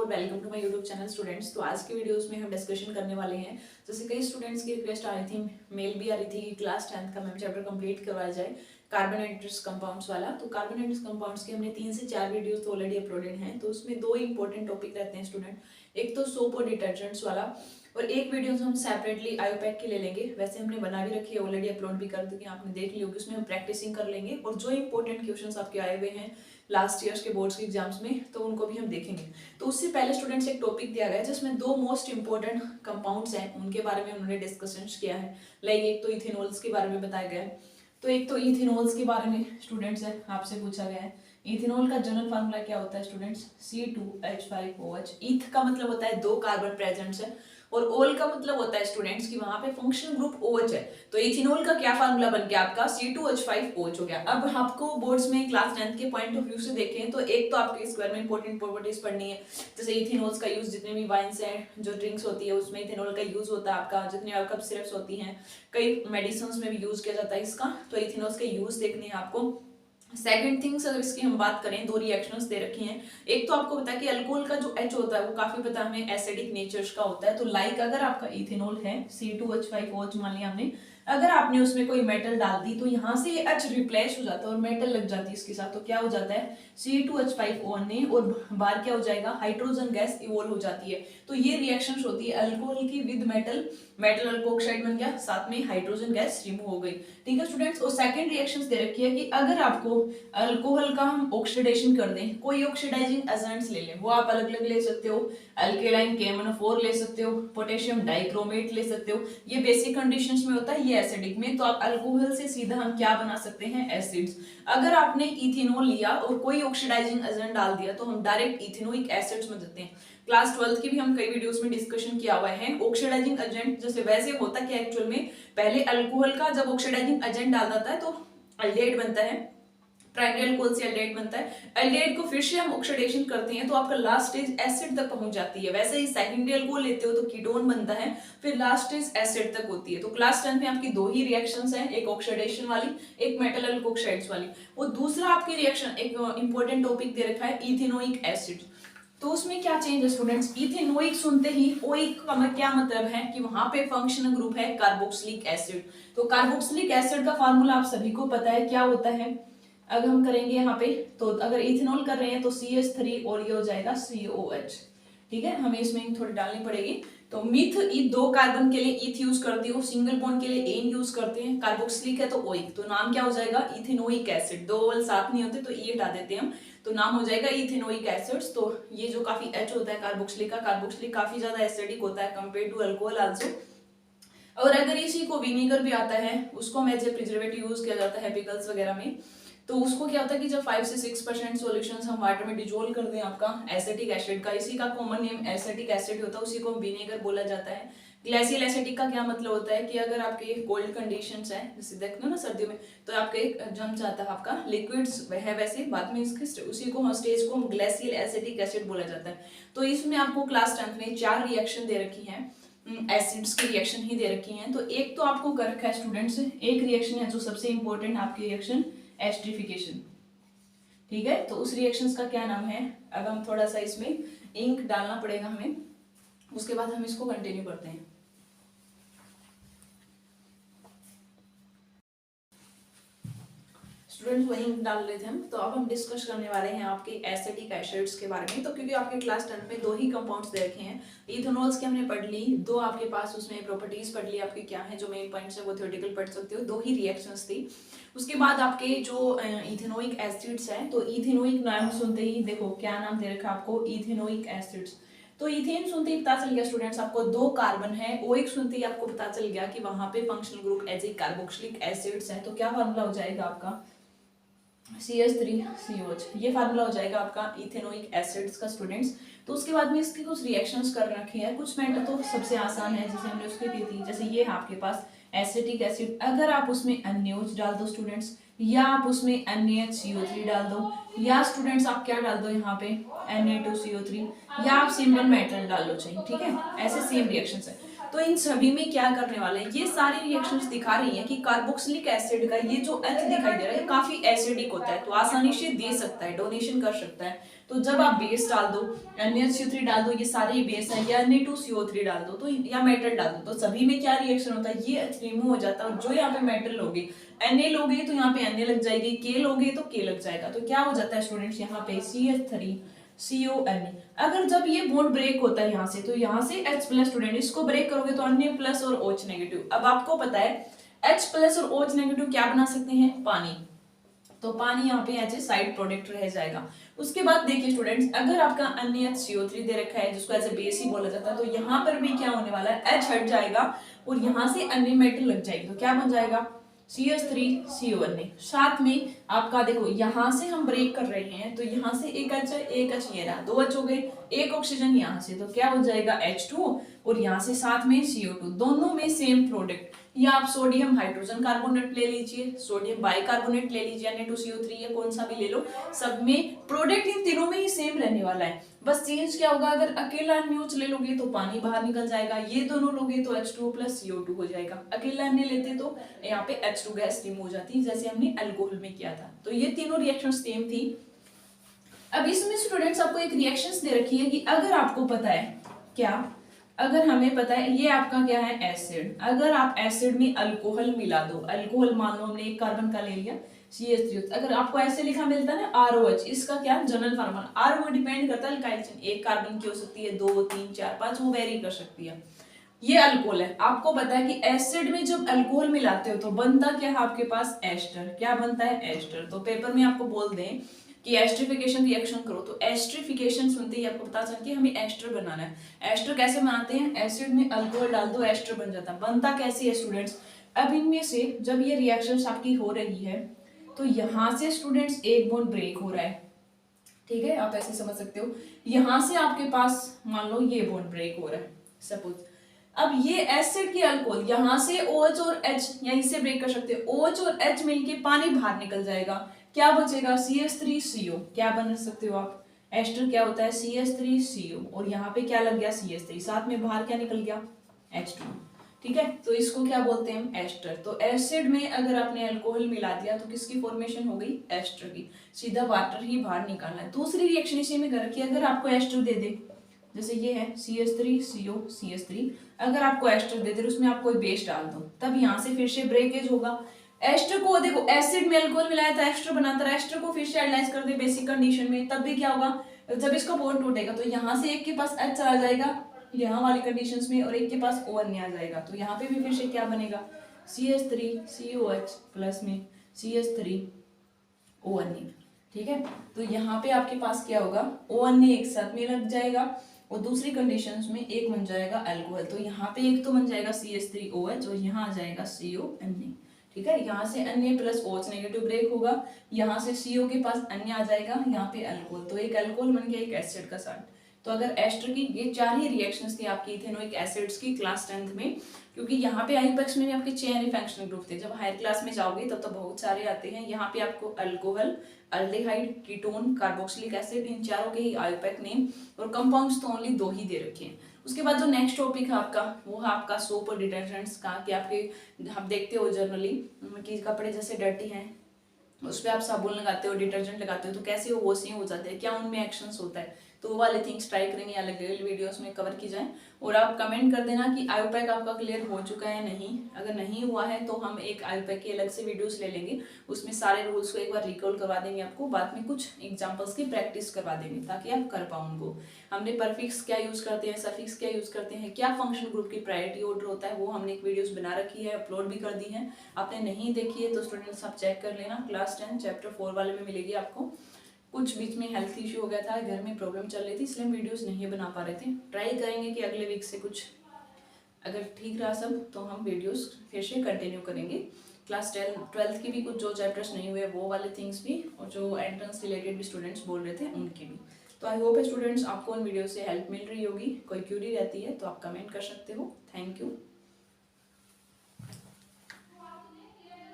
और welcome to my YouTube channel students. तो आज की वीडियोस में हम डिस्कशन करने वाले हैं, जैसे कई स्टूडेंट्स की रिक्वेस्ट आ रही थी, मेल भी आ रही थी कि क्लास 10th का मैम चैप्टर कंप्लीट करवाया जाए कार्बोनेटेड कंपाउंड्स वाला। तो कार्बोनेटेड कंपाउंड्स के हमने 3 से 4 वीडियोस तो ऑलरेडी अपलोडेड हैं। तो उसमें दो इंपॉर्टेंट टॉपिक रहते हैं स्टूडेंट, एक तो सोप और डिटर्जेंट्स वाला, और एक वीडियो हम सेपरेटली आयोपैक की ले लेंगे। वैसे हमने बना भी रखी है, ऑलरेडी अपलोड भी कर दी, आपने देख ली होगी। उसमें हम प्रैक्टिसिंग कर लेंगे और जो इंपॉर्टेंट क्वेश्चंस आपके आए हुए हैं लास्ट ईयर्स के बोर्ड्स के एग्जाम्स में, तो उनको भी हम देखेंगे। तो उससे पहले स्टूडेंट्स एक टॉपिक दिया गया है जिसमें दो मोस्ट इंपॉर्टेंट कंपाउंड्स हैं, उनके बारे में उन्होंने डिस्कशन किया है। लाइक एक तो इथेनॉल्स के बारे में बताया गया है। तो एक तो इथेनॉल्स के बारे में स्टूडेंट्स है, आपसे पूछा गया है इथेनॉल का जनरल फार्मूला क्या होता है स्टूडेंट्स, C2H5OH। ईथ का मतलब होता है दो कार्बन प्रेजेंट्स है, और ओल का मतलब होता है स्टूडेंट्स कि वहां पे फंक्शनल ग्रुप OH है। तो इथेनॉल का क्या फार्मूला बन गया आपका, C2H5OH हो गया। अब आपको बोर्ड्स में क्लास 10th के पॉइंट ऑफ व्यू से देखें तो एक तो आपके स्क्वायर में इंपॉर्टेंट प्रॉपर्टीज पढ़नी है, जैसे इथेनॉल्स का यूज जितने भी वाइन्स हैं, जो ड्रिंक्स होती है उसमें इथेनॉल का यूज होता है आपका, जितने अल्कप सिरप्स होती हैं, कई मेडिसिन में भी यूज किया जाता है इसका। तो इथेनॉल्स के यूज देखने हैं आपको। सेकंड थिंग्स अगर इसकी हम बात करें, दो रिएक्शंस दे रखी हैं। एक तो आपको पता है कि अल्कोहल का जो H होता है वो काफी पता हमें एसिडिक नेचर का होता है। तो लाइक अगर आपका इथेनॉल है C2H5OH मान लिया हमने, अगर आपने उसमें कोई मेटल डाल दी तो यहाँ से ये H रिप्लेस हो जाता है और मेटल लग जाती है इसके साथ। तो क्या हो जाता है, C2H5OH ने, और बाहर क्या हो जाएगा, हाइड्रोजन गैस इवॉल्व हो जाती है। तो ये रिएक्शन होती है अल्कोहल की विद मेटल, मेटल अल्कोक्साइड बन गया, साथ में हाइड्रोजन गैस रिमूव हो गई। ठीक है स्टूडेंट्स। और सेकंड रिएक्शंस दे रखी है कि अगर आपको अल्कोहल का हम ऑक्सीडेशन कर दें, कोई ऑक्सीडाइजिंग एजेंट्स ले लें, वो आप अलग अलग ले सकते हो, अल्केलाइन KMnO4 ले सकते हो, पोटेशियम डाइक्रोमेट ले सकते हो, ये बेसिक कंडीशंस में होता है, ये एसिडिक में। तो आप अल्कोहल से सीधा हम क्या बना सकते हैं, एसिड्स। अगर आपने इथेनॉल लिया और कोई ऑक्सीडाइजिंग एजेंट डाल दिया तो हम डायरेक्ट इथेनोइक एसिड्स में देते हैं। क्लास 12 की भी हम कई वीडियोस में डिस्कशन किया हुआ है। ऑक्सीडाइजिंग एजेंट जैसे वैसे होता क्या एक्चुअल में, पहले अल्कोहल का जब ऑक्सीडाइजिंग एजेंट डाल जाता है तो एल्डिहाइड बनता है, प्राइमरी अल्कोहल से एल्डिहाइड बनता है। एल्डिहाइड को फिर से हम ऑक्सीडेशन करते हैं तो आपका लास्ट स्टेज एसिड तक पहुंच जाती है। वैसे ही सेकेंडरी अल्कोहल लेते हो तो कीटोन बनता है, फिर लास्ट स्टेज एसिड तक होती है। तो क्लास 10 में आपकी दो ही रिएक्शंस हैं, एक ऑक्सीडेशन वाली, एक मेटल अल्कोक्साइड्स वाली। और दूसरा आपकी रिएक्शन, एक इंपॉर्टेंट टॉपिक दे रखा है इथेनोइक एसिड। तो उसमें क्या चेंज है स्टूडेंट्स, इथेनोइक सुनते ही ओइक का क्या मतलब है कि वहां पे फंक्शनल ग्रुप है कार्बोक्सिलिक एसिड। तो कार्बोक्सिलिक एसिड का फार्मूला आप सभी को पता है क्या होता है। अगर हम करेंगे यहाँ पे, तो अगर इथेनॉल कर रहे हैं तो CH3 और ये हो जाएगा COH। ठीक है, हमें इसमें थोड़ी डालनी पड़ेगी। तो मिथ दो कार्बन के लिए ईथ यूज करती हो, सिंगल बॉन्ड के लिए एन यूज करते हैं, कार्बोक्सिलिक है तो ओइक, तो नाम क्या हो जाएगा, इथेनोइक एसिड। दो ओवल साथ नहीं होते तो ये हटा देते हैं हम, तो नाम हो जाएगा इथेनोइक एसिड्स। तो ये जो काफी H होता है कार्बोक्सिलिक का, कार्बोक्सिलिक काफी ज्यादा एसिडिक होता है कंपेयर टू अल्कोहल आल्सो। और अगर इसी को विनेगर भी आता है, उसको हम एज ए प्रिजर्वेटिव यूज किया जाता है पिकल्स वगैरह में। तो उसको क्या होता है कि जब 5 से 6% सॉल्यूशन हम वाटर में डिजोल्व कर दें आपका एसिटिक एसिड का, इसी का कॉमन नेम एसिटिक एसिड होता है, उसी को विनेगर बोला जाता है। ग्लेशियल एसिडिक का क्या मतलब होता है कि अगर आपके कोल्ड कंडीशंस है, जैसे देखते हो ना सर्दियों में, तो आपके जम जाता है आपका लिक्विड्स है, वैसे बाद में इसके उसी को स्टेज को ग्लेशियल एसिटिक एसिड बोला जाता है। तो इसमें आपको क्लास 10 में 4 रिएक्शन दे रखी है, एसिड्स की रिएक्शन ही दे रखी हैं। तो एक तो आपको कर रखा है स्टूडेंट्स, एक रिएक्शन है जो सबसे इंपॉर्टेंट आपकी रिएक्शन, एस्ट्रिफिकेशन। ठीक है, तो उस रिएक्शंस का क्या नाम है। अब हम थोड़ा सा इसमें इंक डालना पड़ेगा हमें, उसके बाद हम इसको कंटिन्यू करते हैं। स्टूडेंट्स वही डाल रहे थे हम। तो अब हम डिस्कस करने वाले हैं आपके एसिटिक एसिड्स के बारे में। तो क्योंकि आपके क्लास 10 में दो ही कंपाउंड्स दे रखे हैं, इथेनॉल्स की हमने पढ़ ली, दो आपके पास उसमें प्रॉपर्टीज पढ़ ली आपकी क्या है, जो मेन पॉइंट्स है वो थ्योरेटिकल पढ़ सकते हो, दो ही रिएक्शंस थी। उसके बाद आपके जो इथेनोइक एसिड्स हैं, तो इथेनोइक नाम सुनते ही देखो क्या नाम दे रखा आपको, इथेनोइक एसिड्स। तो इथेन सुनते ही पता चल गया स्टूडेंट्स आपको दो कार्बन है, ओइक सुनते ही आपको पता चल गया कि वहां पे functional group as a carboxylic acids है। तो क्या फार्मूला हो जाएगा आपका, CH3COH, ये फार्मूला हो जाएगा आपका इथेनोइक एसिड्स का स्टूडेंट्स। तो उसके बाद में इसकी कुछ रिएक्शंस कर रखे हैं, कुछ मेटल तो सबसे आसान है जैसे हमने उसकी दी थी, जैसे ये है आपके पास एसिटिक एसिड, अगर आप उसमें NaOH डाल दो स्टूडेंट्स, या आप उसमें NaHCO3 डाल दो, या स्टूडेंट्स आप क्या डाल दो यहाँ पे Na2CO3, या आप सिंपल मेटल डाल लो चाहिए। ठीक है, ऐसे सेम रिएक्शंस है। तो इन सभी में क्या करने वाले हैं, ये सारी रिएक्शंस दिखा रही हैं कि कार्बोक्सिलिक एसिड का ये जो H दिखाई दे रहा है काफी एसिडिक होता है, तो आसानी से दे सकता है, डोनेशन कर सकता है। तो जब आप बेस डाल दो, NaCO3 डाल दो, ये सारे बेस है, या Na2CO3 डाल दो, तो या मेटल डाल दो, तो सभी में क्या रिएक्शन होता है, ये H रिमूव हो जाता है। और जो यहाँ पे मेटल लोगे, Na लोगे तो यहाँ पे Na लग जाएगी, K लोगे तो K लग जाएगा, तो क्या हो जाता है स्टूडेंट्स, यहाँ पे CH3CONA। अगर जब ये बॉन्ड ब्रेक होता है यहाँ से, तो यहाँ से H प्लस स्टूडेंट, इसको ब्रेक करोगे तो Na प्लस और OH नेगेटिव। अब आपको पता है H प्लस और OH नेगेटिव क्या बना सकते हैं, पानी, तो पानी यहाँ पे एज ए साइड प्रोडक्ट रह जाएगा। उसके बाद देखिए स्टूडेंट्स, अगर आपका NaCO3 दे रखा है जिसको एज ए बेस ही बोला जाता है, तो यहाँ पर भी क्या होने वाला है, H हट जाएगा और यहाँ से अन्य मेटल लग जाएगी, तो क्या बन जाएगा CH3CONA। साथ में आपका देखो यहाँ से हम ब्रेक कर रहे हैं, तो यहाँ से एक H है, एक H ये रहा, 2 H हो गए, एक ऑक्सीजन यहाँ से, तो क्या हो जाएगा H2 और यहाँ से साथ में CO2, दोनों में सेम प्रोडक्ट। या आप सोडियम हाइड्रोजन कार्बोनेट ले लीजिए, सोडियम बाइकार्बोनेट ले लीजिए, Na2CO3 या कौन सा भी ले लो, सब में प्रोडक्ट इन तीनों में ही सेम रहने वाला है। बस चेंज क्या होगा, अगर अकेला NaOH ले लोगे तो पानी बाहर निकल जाएगा, ये दोनों लोगे तो H2O प्लस CO2 हो जाएगा, अकेला Na लेते तो यहाँ पे H2 गैस रिमूव हो जाती है, जैसे हमने अल्कोहल में किया था। तो ये तीनों रिएक्शन सेम थी। अब इसमें स्टूडेंट्स आपको एक रिएक्शंस दे रखी है कि अगर आपको पता है क्या, अगर हमें पता है ये आपका क्या है एसिड, अगर आप एसिड में अल्कोहल मिला दो, अल्कोहल मान लो हमने एक कार्बन का ले लिया CH3, अगर आपको ऐसे लिखा मिलता है ना ROH, इसका क्या जनरल फॉर्मूला, R वो डिपेंड करता है अल्काइल चेन, एक कार्बन की हो सकती है, 2 3 4 5, वो वेरी कर सकती है। ये अल्कोहल है, आपको पता है कि एसिड में जब अल्कोहल मिलाते हो तो बनता क्या है आपके पास एस्टर, क्या बनता है एस्टर। तो पेपर में आपको बोल दें कि एस्टरिफिकेशन रिएक्शन करो, तो एस्टरिफिकेशन सुनते ही आपको पता चल कि हमें एस्टर बनाना है। एस्टर कैसे बनाते हैं, एसिड में अल्कोहल डाल दो एस्टर बन जाता है। बनता कैसे है स्टूडेंट्स, अब इनमें से जब ये रिएक्शंस आपकी हो रही है तो यहाँ से स्टूडेंट्स एक बॉन्ड ब्रेक हो रहा है, ठीक है, आप ऐसे समझ सकते हो, यहाँ से आपके पास मान लो ये बॉन्ड ब्रेक हो रहा है सपोज। अब ये एसिड की अल्कोहल यहाँ से OH और H यहीं से ब्रेक कर सकते हैं, OH और H मिलके पानी बाहर निकल जाएगा, क्या बचेगा CH3CO, क्या बन सकते हो आप, एस्टर क्या होता है CH3CO, और यहाँ पे क्या लग गया CH3, साथ में बाहर क्या निकल गया H2, ठीक है, तो इसको क्या बोलते हैं एस्टर। तो एसिड में अगर आपने अल्कोहल मिला दिया तो किसकी फॉर्मेशन हो गई, एस्टर की, सीधा वाटर ही बाहर निकालना है। दूसरी रिएक्शन इसी में कर रखी है, अगर आपको एस्टर दे दे, जैसे ये है CH3CO CH3, अगर आपको एस्टर दे दे उसमें आप कोई बेस डाल दो, तब यहाँ से फिर से ब्रेकेज होगा। एस्टर को देखो एसिड में अल्कोहल मिलाया था, एस्टर बनाता रहा, एस्टर को फिर से एनालाइज कर दे बेसिक कंडीशन में, तब भी क्या होगा, जब इसका बॉन्ड टूटेगा तो यहाँ से एक के पास H आ जाएगा यहाँ वाली कंडीशंस में, और एक के पास ON आ जाएगा, तो यहाँ पे भी फिर से क्या बनेगा CH3COH प्लस में CH3ON, ठीक है। तो यहाँ पे आपके पास क्या होगा, ON एक साथ में लग जाएगा और दूसरी कंडीशंस में एक बन जाएगा अल्कोहल, तो यहाँ पे एक तो बन जाएगा CH3OH और यहाँ आ जाएगा CONA, ठीक है। यहाँ से Na plus OH negative break होगा, यहाँ से CO के पास अन्य आ जाएगा, यहाँ पे अल्कोहल, तो एक अल्कोहल बन गया एक एसिड का साथ। तो अगर एस्टर की ये 4 ही रिएक्शंस थी आपकी इथेनोइक एसिड्स की क्लास 10th में, क्योंकि यहाँ पे आईयूपैक्स में भी आपके 6 फंक्शनल ग्रुप थे, जब हायर क्लास में जाओगे तब तो बहुत सारे आते हैं। यहाँ पे आपको alcohol, aldehyde, ketone, carboxylic acid, इन चारों के ही आईयूपैक नेम और कंपाउंड्स तो ओनली 2 ही दे रखे हैं। उसके बाद जो नेक्स्ट टॉपिक है आपका वो है आपका सोप और डिटर्जेंट्स का, कि आपके आप देखते हो जनरली कि कपड़े जैसे डर्टी हैं उस पर आप साबुन लगाते हो, डिटर्जेंट लगाते हो, तो कैसे वो वॉशिंग हो जाते हैं, क्या उनमें एक्शंस होता है, तो वो वाले थिंग्स ट्राई करेंगे, अलग अलग वीडियोस में कवर की जाए। और आप कमेंट कर देना कि आईयूपैक आपका क्लियर हो चुका है नहीं, अगर नहीं हुआ है तो हम एक आईयूपैक की अलग से वीडियोस ले लेंगे, उसमें सारे रूल्स को एक बार रिकॉल करवा देंगे आपको, बाद में कुछ एग्जांपल्स की प्रैक्टिस करवा देंगे ताकि आप कर पाओ उनको। हमने परफिक्स क्या यूज करते हैं, सफिक्स क्या यूज करते हैं, क्या फंक्शन ग्रुप की प्रायोरिटी ऑर्डर होता है, वो हमने एक वीडियोस बना रखी है, अपलोड भी कर दी है। आपने नहीं देखी है तो स्टूडेंट्स आप चेक कर लेना, क्लास 10 चैप्टर 4 वाले में मिलेगी आपको। कुछ बीच में हेल्थ इश्यू हो गया था, घर में प्रॉब्लम चल रही थी, इसलिए हम वीडियोस नहीं बना पा रहे थे। ट्राई करेंगे कि अगले वीक से कुछ अगर ठीक रहा सब तो हम वीडियोस फिर से कंटिन्यू करेंगे। क्लास 12th की भी कुछ जो चैप्टर्स नहीं हुए वो वाले थिंग्स भी, और जो एंट्रेंस रिलेटेड भी स्टूडेंट्स बोल रहे थे उनकी भी। तो आई होप स्टूडेंट्स आपको उन वीडियो से हेल्प मिल रही होगी। कोई क्यूरी रहती है तो आप कमेंट कर सकते हो। Thank you.